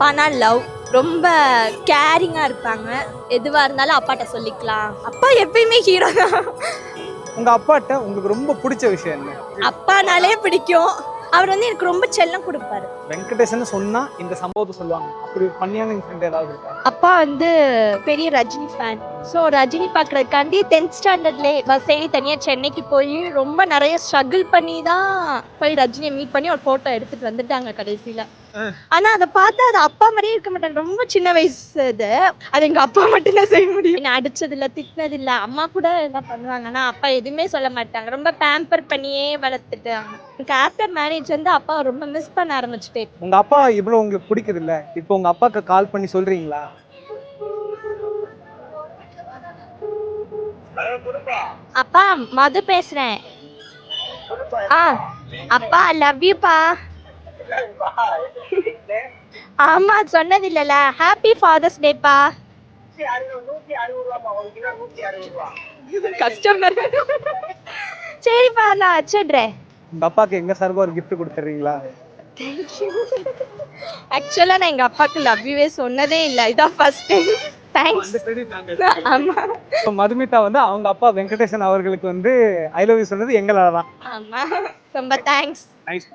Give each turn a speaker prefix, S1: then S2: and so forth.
S1: அப்பானா லவ், ரொம்ப கேரிங்காக இருப்பாங்க. எதுவாக இருந்தாலும் அப்பாட்ட சொல்லிக்கலாம். அப்பா எப்பயுமே ஹீரோ தான்.
S2: உங்க அப்பாட்ட உங்களுக்கு ரொம்ப பிடிச்ச விஷயம் என்ன?
S1: அப்பானாலே பிடிக்கும். அவர் வந்து எனக்கு ரொம்ப செல்லம் கொடுப்பாரு.
S2: வெங்கடேசன் சொன்னா இந்த சம்பவத்தை சொல்லுவாங்க. அப்படி பண்ணியான இன்சிடென்ட் ஏதாவது இருக்கா?
S1: அப்பா வந்து பெரிய ரஜினி ஃபேன். ஸோ ரஜினி பார்க்குறதுக்காண்டி 10th ஸ்டாண்டர்ட்லேயே பஸ் ஏறி தனியாக சென்னைக்கு போய் ரொம்ப நிறைய ஸ்ட்ரகிள் பண்ணி தான் போய் ரஜினியை மீட் பண்ணி ஒரு ஃபோட்டோ எடுத்துகிட்டு வந்துட்டாங்க கடைசியில். ஆனால் அதை பார்த்தா அது அப்பா மாதிரியே இருக்க மாட்டாங்க. ரொம்ப சின்ன வயசு அது எங்கள் அப்பா மட்டும்தான் செய்ய முடியும். என்ன அடிச்சதில்லை, திட்டினதில்லை. அம்மா கூட என்ன பண்ணுவாங்க, ஆனால் அப்பா எதுவுமே சொல்ல மாட்டாங்க. ரொம்ப பேம்பர் பண்ணியே வளர்த்துட்டாங்க. எனக்கு ஆஃப்டர் மேரேஜ் வந்து அப்பா ரொம்ப மிஸ் பண்ண ஆரம்பிச்சுட்டேன்.
S2: உங்க அப்பா இவ்வளவு உங்களுக்கு பிடிக்குது இல்ல, இப்போ உங்க அப்பாக்கு கால் பண்ணி சொல்றீங்களா?
S1: அப்பா மது பேசுறேன். அப்பா லவ் யூப்பா. ஆமா சொன்னது இல்லல. ஹாப்பி ஃபாதர்ஸ் டேப்பா. கஸ்டமர். சரிப்பா நான் வச்சிடுறேன்.
S2: உங்க அப்பாக்கு எங்க சார்பா ஒரு gift கொடுத்துறீங்களா?
S1: ஆக்சுவலா நான் எங்க அப்பாக்கு லவ் யூவே சொன்னதே இல்லை. இதான் ஃபர்ஸ்ட் டைம். தேங்க்ஸ். ஆமா
S2: மதுமிதா வந்து அவங்க அப்பா வெங்கடேசன் அவர்களுக்கு வந்து ஐ லவ் யூ சொன்னது எங்களால தான்.
S1: ஆமா ரொம்ப தேங்க்ஸ்.
S2: நைஸ்.